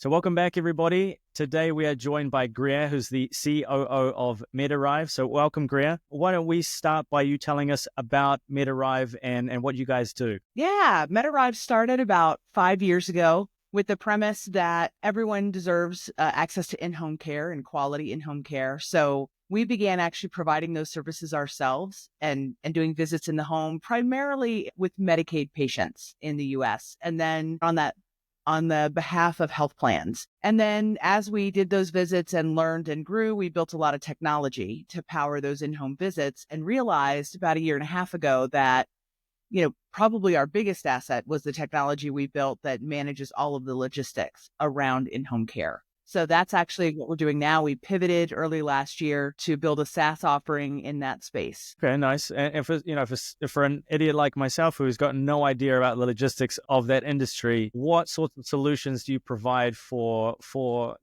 So welcome back, everybody. Today we are joined by Greer, who's the COO of MedArrive. So welcome, Greer. Why don't we start by you telling us about MedArrive and what you guys do? Yeah, MedArrive started about 5 years ago with the premise that everyone deserves access to in-home care and quality in-home care. So we began actually providing those services ourselves and doing visits in the home, primarily with Medicaid patients in the US. And then on the behalf of health plans. And then as we did those visits and learned and grew, we built a lot of technology to power those in-home visits and realized about a year and a half ago that probably our biggest asset was the technology we built that manages all of the logistics around in-home care. So that's actually what we're doing now. We pivoted early last year to build a SaaS offering in that space. Okay, nice. And if for an idiot like myself who's got no idea about the logistics of that industry, what sorts of solutions do you provide for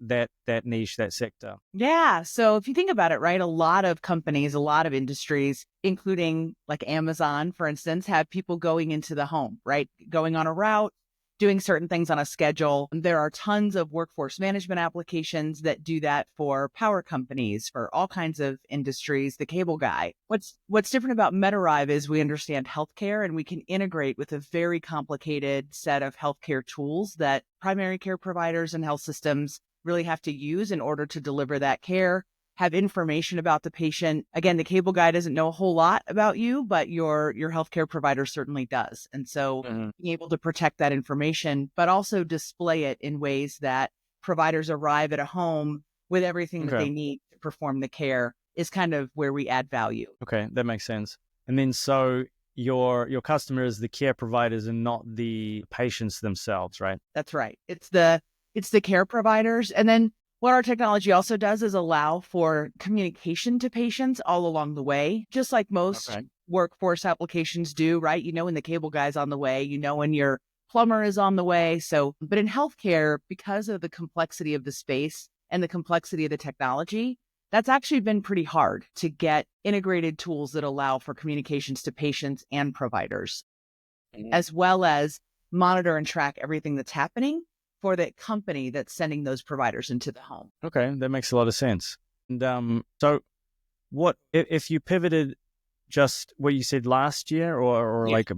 that niche, that sector? Yeah. So if you think about it, right, a lot of companies, a lot of industries, including like Amazon, for instance, have people going into the home, right? Going on a route, doing certain things on a schedule. There are tons of workforce management applications that do that for power companies, for all kinds of industries, the cable guy. What's different about MedArrive is we understand healthcare and we can integrate with a very complicated set of healthcare tools that primary care providers and health systems really have to use in order to deliver that care, have information about the patient. Again, the cable guy doesn't know a whole lot about you, but your healthcare provider certainly does. And so being able to protect that information, but also display it in ways that providers arrive at a home with everything that they need to perform the care is kind of where we add value. Okay, that makes sense. And then so your customer is the care providers and not the patients themselves, right? That's right. It's the care providers. And then what our technology also does is allow for communication to patients all along the way, just like most workforce applications do, right? You know when the cable guy's on the way, you know when your plumber is on the way. But in healthcare, because of the complexity of the space and the complexity of the technology, that's actually been pretty hard to get integrated tools that allow for communications to patients and providers, as well as monitor and track everything that's happening for the company that's sending those providers into the home. Okay, that makes a lot of sense. And so what if you pivoted just what you said last year or like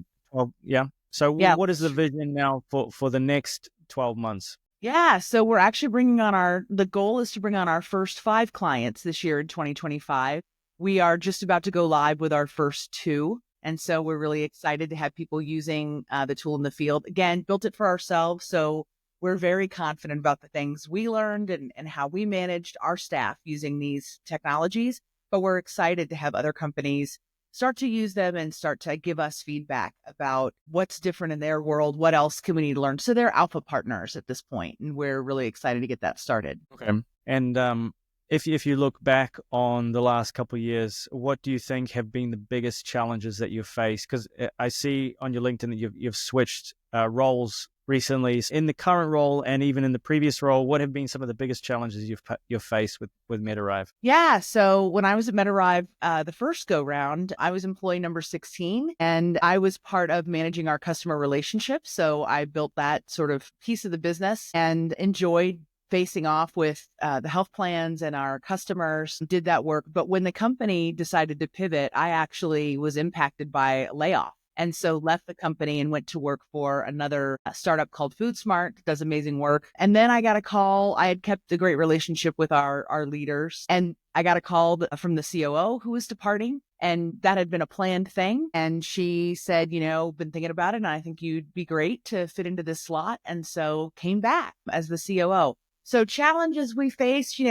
So what is the vision now for the next 12 months? Yeah, so we're actually the goal is to bring on our first 5 clients this year in 2025. We are just about to go live with our first 2. And so we're really excited to have people using the tool in the field. Again, built it for ourselves. So we're very confident about the things we learned and how we managed our staff using these technologies. But we're excited to have other companies start to use them and start to give us feedback about what's different in their world. What else can we need to learn? So they're alpha partners at this point, and we're really excited to get that started. Okay. And if you look back on the last couple of years, what do you think have been the biggest challenges that you've faced? Because I see on your LinkedIn that you've switched roles recently. In the current role and even in the previous role, what have been some of the biggest challenges you've faced with MedArrive? Yeah. So when I was at MedArrive, the first go round, I was employee number 16 and I was part of managing our customer relationship. So I built that sort of piece of the business and enjoyed facing off with the health plans and our customers, did that work. But when the company decided to pivot, I actually was impacted by a layoff. And so left the company and went to work for another startup called FoodSmart, does amazing work. And then I got a call. I had kept a great relationship with our leaders. And I got a call from the COO who was departing. And that had been a planned thing. And she said, been thinking about it. And I think you'd be great to fit into this slot. And so came back as the COO. So challenges we faced,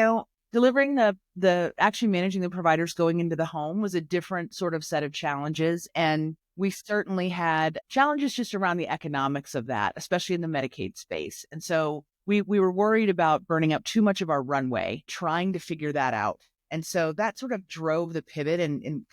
delivering the actually managing the providers going into the home was a different sort of set of challenges. And we certainly had challenges just around the economics of that, especially in the Medicaid space. And so we were worried about burning up too much of our runway, trying to figure that out. And so that sort of drove the pivot in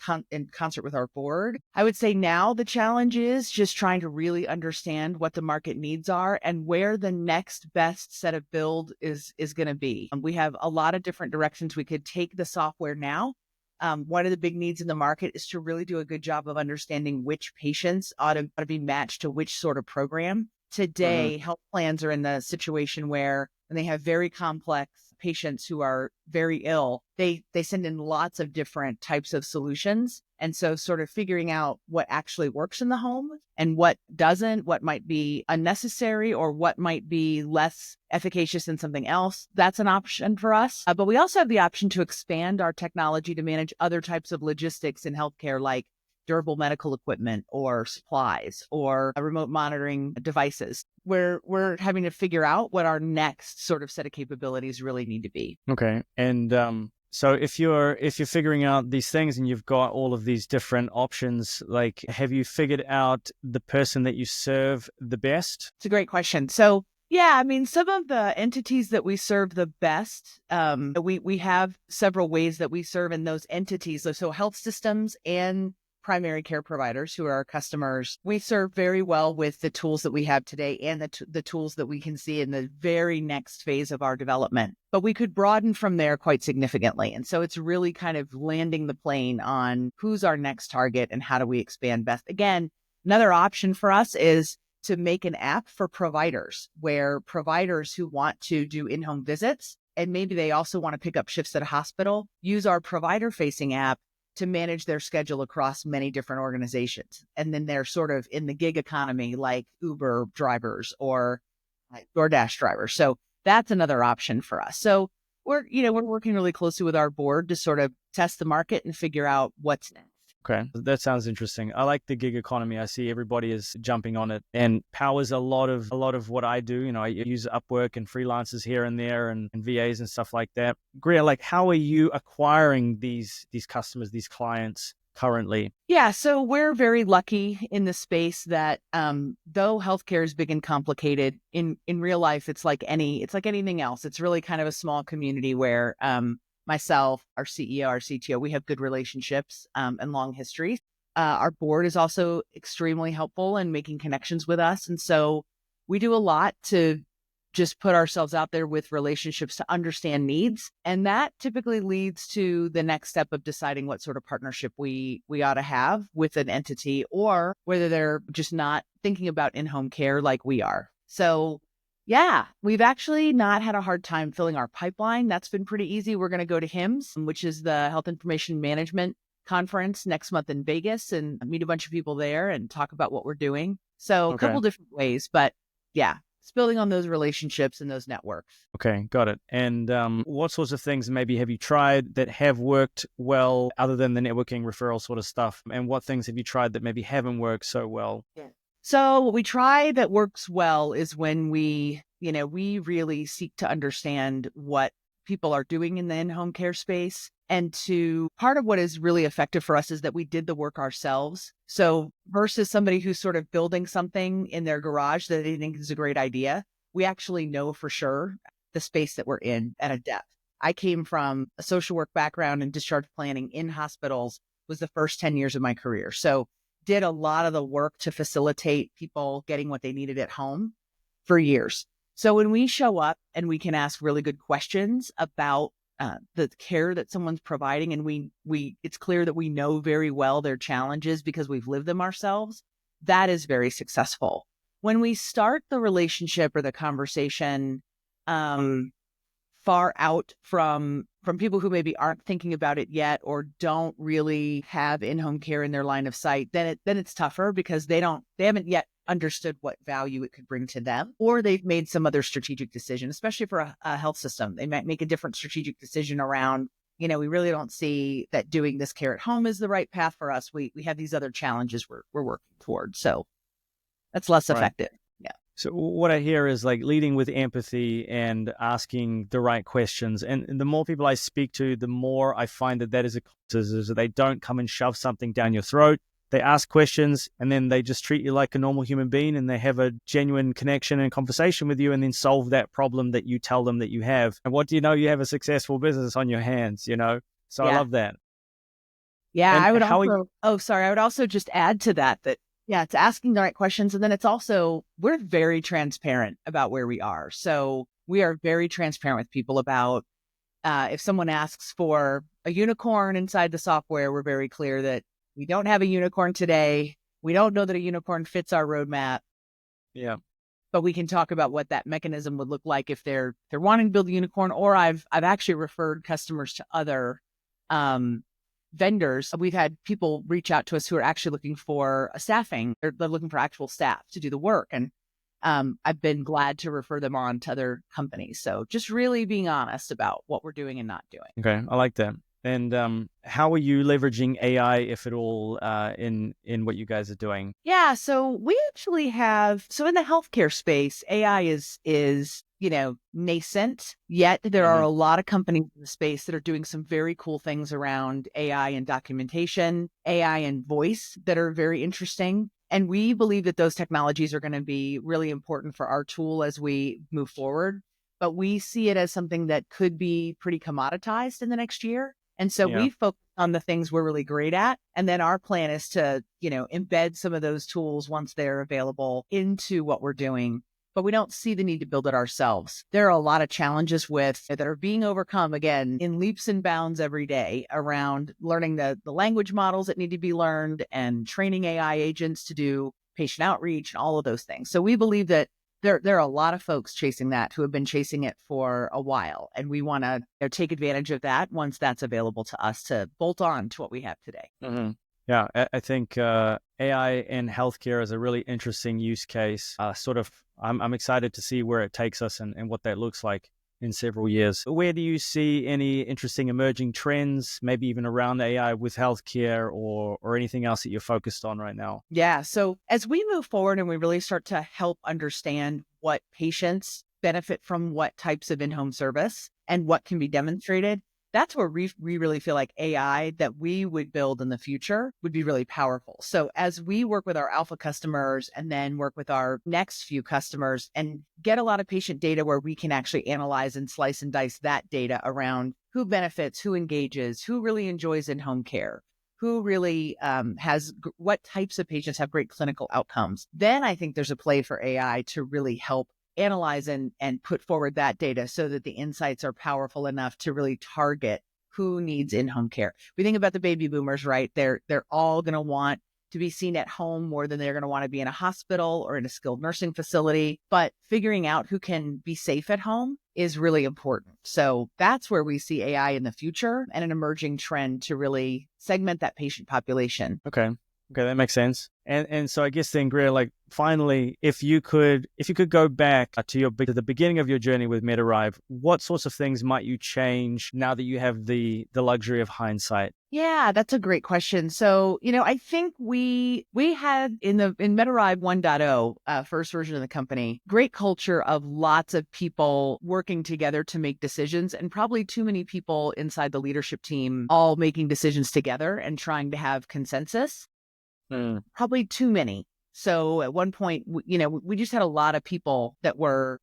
concert with our board. I would say now the challenge is just trying to really understand what the market needs are and where the next best set of build is going to be. We have a lot of different directions we could take the software now. One of the big needs in the market is to really do a good job of understanding which patients ought to be matched to which sort of program. Today, health plans are in the situation where when they have very complex patients who are very ill, they send in lots of different types of solutions. And so sort of figuring out what actually works in the home and what doesn't, what might be unnecessary or what might be less efficacious than something else, that's an option for us. But we also have the option to expand our technology to manage other types of logistics in healthcare, like durable medical equipment or supplies or remote monitoring devices. We're having to figure out what our next sort of set of capabilities really need to be. Okay. And so if you're figuring out these things and you've got all of these different options, like, have you figured out the person that you serve the best? It's a great question. So yeah, I mean, some of the entities that we serve the best, we have several ways that we serve in those entities. So health systems and primary care providers who are our customers, we serve very well with the tools that we have today and the tools that we can see in the very next phase of our development. But we could broaden from there quite significantly. And so it's really kind of landing the plane on who's our next target and how do we expand best. Again, another option for us is to make an app for providers, where providers who want to do in-home visits and maybe they also want to pick up shifts at a hospital, use our provider-facing app to manage their schedule across many different organizations. And then they're sort of in the gig economy, like Uber drivers or like DoorDash drivers. So that's another option for us. So we're working really closely with our board to sort of test the market and figure out what's next. Okay, that sounds interesting. I like the gig economy. I see everybody is jumping on it, and powers a lot of what I do. You know, I use Upwork and freelancers here and there, and VAs and stuff like that. Greer, like, how are you acquiring these customers, these clients currently? Yeah, so we're very lucky in the space that though healthcare is big and complicated, in real life, it's like anything else. It's really kind of a small community where myself, our CEO, our CTO, we have good relationships and long histories. Our board is also extremely helpful in making connections with us. And so we do a lot to just put ourselves out there with relationships to understand needs. And that typically leads to the next step of deciding what sort of partnership we ought to have with an entity, or whether they're just not thinking about in-home care like we are. So yeah, we've actually not had a hard time filling our pipeline. That's been pretty easy. We're going to go to HIMSS, which is the Health Information Management Conference next month in Vegas, and meet a bunch of people there and talk about what we're doing. So a couple different ways, but yeah, it's building on those relationships and those networks. Okay, got it. And what sorts of things maybe have you tried that have worked well, other than the networking referral sort of stuff? And what things have you tried that maybe haven't worked so well? Yeah. So what we try that works well is when we really seek to understand what people are doing in the in-home care space. And part of what is really effective for us is that we did the work ourselves. So versus somebody who's sort of building something in their garage that they think is a great idea, we actually know for sure the space that we're in at a depth. I came from a social work background, and discharge planning in hospitals was the first 10 years of my career. So did a lot of the work to facilitate people getting what they needed at home for years. So when we show up and we can ask really good questions about the care that someone's providing, and it's clear that we know very well their challenges because we've lived them ourselves, that is very successful. When we start the relationship or the conversation far out from people who maybe aren't thinking about it yet or don't really have in-home care in their line of sight, then it's tougher because they haven't yet understood what value it could bring to them, or they've made some other strategic decision, especially for a health system. They might make a different strategic decision around, we really don't see that doing this care at home is the right path for us. We have these other challenges we're working towards. So that's less effective. Yeah. So what I hear is like leading with empathy and asking the right questions. And the more people I speak to, the more I find that is that they don't come and shove something down your throat. They ask questions, and then they just treat you like a normal human being, and they have a genuine connection and conversation with you, and then solve that problem that you tell them that you have. And what do you know? You have a successful business on your hands, So yeah. I love that. Yeah, and I would I would also just add to that yeah, it's asking the right questions. And then it's also, we're very transparent about where we are. So we are very transparent with people about if someone asks for a unicorn inside the software, we're very clear that we don't have a unicorn today. We don't know that a unicorn fits our roadmap. Yeah. but we can talk about what that mechanism would look like if they're wanting to build a unicorn. Or I've actually referred customers to other vendors. We've had people reach out to us who are actually looking for a staffing. They're looking for actual staff to do the work. And I've been glad to refer them on to other companies. So just really being honest about what we're doing and not doing. Okay, I like that. And how are you leveraging AI, if at all, in what you guys are doing? Yeah, so we actually have, so in the healthcare space, AI is nascent, yet there are a lot of companies in the space that are doing some very cool things around AI and documentation, AI and voice that are very interesting. And we believe that those technologies are going to be really important for our tool as we move forward. But we see it as something that could be pretty commoditized in the next year. And so Yeah. we focus on the things we're really great at. And then our plan is to, embed some of those tools once they're available into what we're doing. But we don't see the need to build it ourselves. There are a lot of challenges that are being overcome, again, in leaps and bounds every day around learning the language models that need to be learned and training AI agents to do patient outreach and all of those things. So we believe that there are a lot of folks chasing that who have been chasing it for a while. And we want to take advantage of that once that's available to us to bolt on to what we have today. Mm-hmm. Yeah, I think AI in healthcare is a really interesting use case. I'm excited to see where it takes us and what that looks like in several years. Where do you see any interesting emerging trends, maybe even around AI with healthcare or anything else that you're focused on right now? Yeah. So as we move forward and we really start to help understand what patients benefit from what types of in-home service and what can be demonstrated, that's where we really feel like AI that we would build in the future would be really powerful. So as we work with our alpha customers and then work with our next few customers and get a lot of patient data where we can actually analyze and slice and dice that data around who benefits, who engages, who really enjoys in-home care, who really what types of patients have great clinical outcomes, then I think there's a play for AI to really help analyze and put forward that data so that the insights are powerful enough to really target who needs in-home care. We think about the baby boomers, right? They're all going to want to be seen at home more than they're going to want to be in a hospital or in a skilled nursing facility. But figuring out who can be safe at home is really important. So that's where we see AI in the future and an emerging trend to really segment that patient population. Okay, that makes sense. And so I guess then, Greer, like finally, if you could go back to the beginning of your journey with MedArrive, what sorts of things might you change now that you have the luxury of hindsight? Yeah, that's a great question. So, I think we had in MedArrive 1.0, first version of the company, great culture of lots of people working together to make decisions, and probably too many people inside the leadership team all making decisions together and trying to have consensus. Probably too many. So at one point, we just had a lot of people that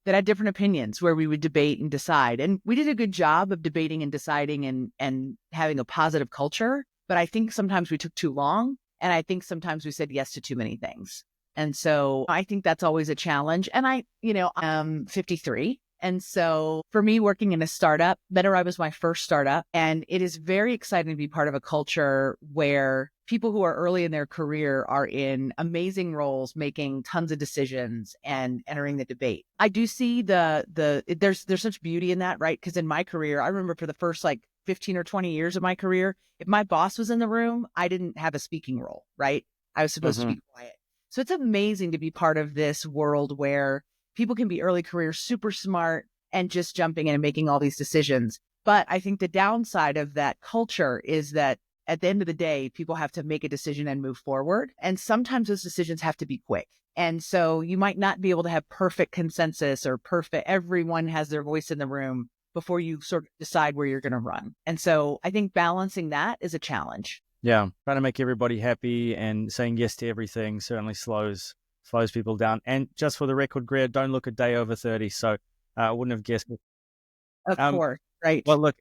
had different opinions where we would debate and decide. And we did a good job of debating and deciding and having a positive culture. But I think sometimes we took too long. And I think sometimes we said yes to too many things. And so I think that's always a challenge. And I'm 53. And so for me, working in a startup, MedArrive was my first startup. And it is very exciting to be part of a culture where people who are early in their career are in amazing roles, making tons of decisions and entering the debate. I do see there's such beauty in that, right? Because in my career, I remember for the first 15 or 20 years of my career, if my boss was in the room, I didn't have a speaking role, right? I was supposed to be quiet. So it's amazing to be part of this world where people can be early career, super smart, and just jumping in and making all these decisions. But I think the downside of that culture is that at the end of the day, people have to make a decision and move forward. And sometimes those decisions have to be quick. And so you might not be able to have perfect consensus or everyone has their voice in the room before you sort of decide where you're going to run. And so I think balancing that is a challenge. Yeah, trying to make everybody happy and saying yes to everything certainly slows people down. And just for the record, Greer, don't look a day over 30. So I wouldn't have guessed it. Of course, right. Well, look,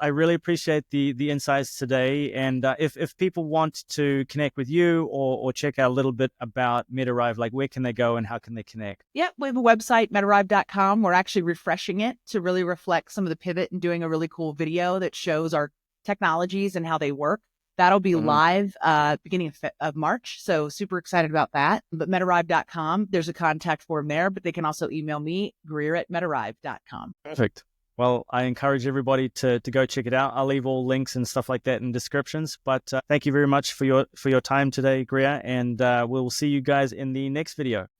I really appreciate the insights today. And if people want to connect with you or check out a little bit about MedArrive, where can they go and how can they connect? Yeah, we have a website, medarrive.com. We're actually refreshing it to really reflect some of the pivot and doing a really cool video that shows our technologies and how they work. That'll be live beginning of March. So super excited about that. But MedArrive.com, there's a contact form there, but they can also email me, Greer@MedArrive.com. Perfect. Well, I encourage everybody to go check it out. I'll leave all links and stuff like that in descriptions. But thank you very much for your time today, Greer, and we'll see you guys in the next video.